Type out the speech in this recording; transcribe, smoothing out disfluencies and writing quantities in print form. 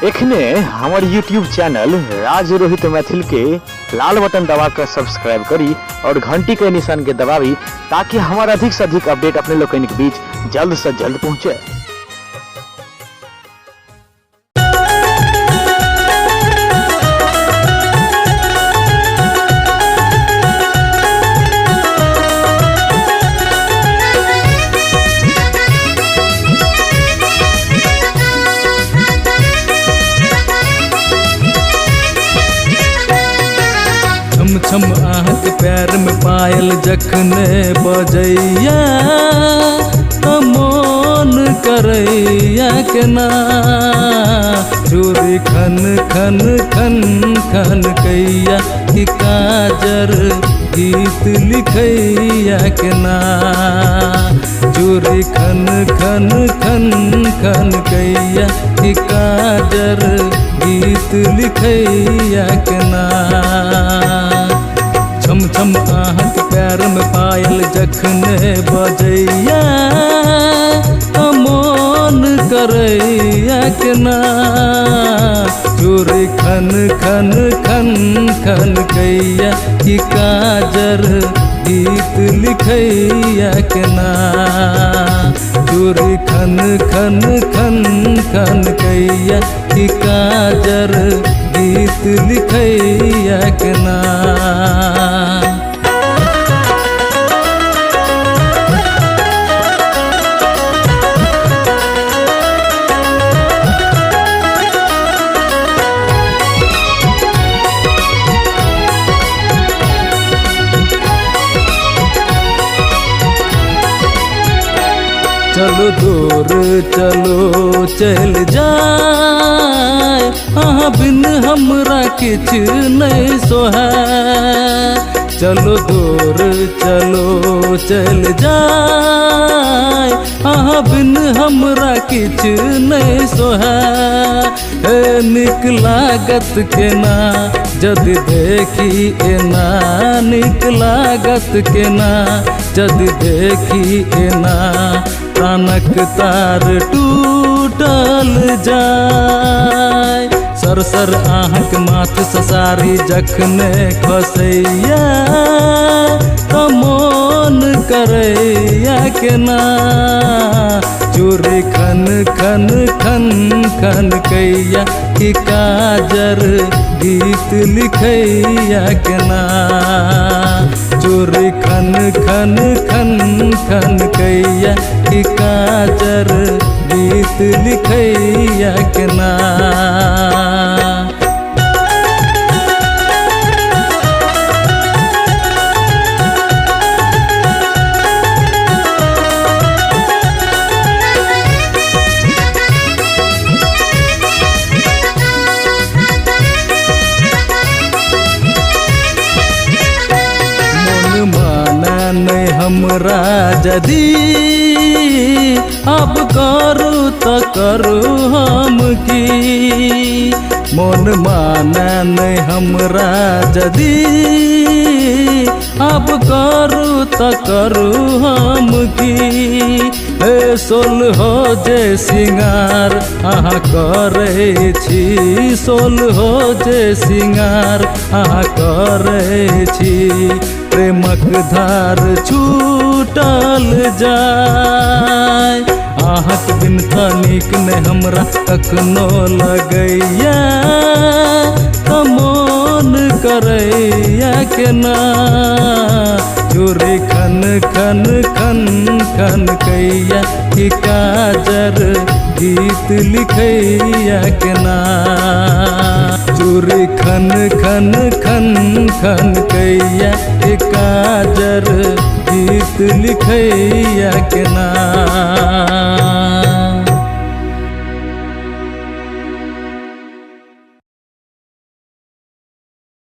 एखने हमार YouTube channel राज रोहित मैथिल के लाल बटन दबा कर सब्सक्राइब करी और घंटी के निशान के दबावी ताकि हमारा अधिक से अधिक अपडेट अपने लोग के बीच जल्द से जल्द पहुंचे। छम आहक पैर में पायल जखने बजैया मन करैया के ना चोरी खन खन खन खन कैया कि काजर गीत लिखैया के ना चोरी खन खन खन खन कैया कि काजर गीत लिखैया के ना छम छम आहक पैर में पायल जखने बजैया मन करैया के ना चोरी खन खन खन खन कैया कि काजर गीत लिखैया के ना चोरी खन खन खन खन कैया कि काजर गीत लिखैया के ना। चलो दूर चलो चल जाए बिन हमरा किछ नहीं सोहाय चलो दूर चलो चल जाए बिन हमरा किछ नहीं सोहाय निक लागत के ना जदि देखी एना निक लागत के ना जदि देखी एना प्राणक तार टूटल जाय सर सर आहक माथ ससारी जखने खसैया मन करैया के ना चोरी खन खन खन खन कैया कि काजर गीत लिखैया के ना चोरी खन खन खन खन कैया कि काजर गीत लिखैया के ना। नहीं हमरा जदी अब करू तो करू हम की मन माना नहीं हमरा जदी अब करू तो करू हम की सोल हो जे सिंगार अहाँ करे छी सोल हो जे सिंगार अहाँ करे छी प्रेमक धार छूटल जाय आहक बिन तनिक ने हमरा कखनो लगैया मन करैया के ना चोरी खन खन खन खन कैया कि काजर गीत लिखैया के ना चोरी खन खन खन खन कैया कि काजर गीत लिखैया के ना।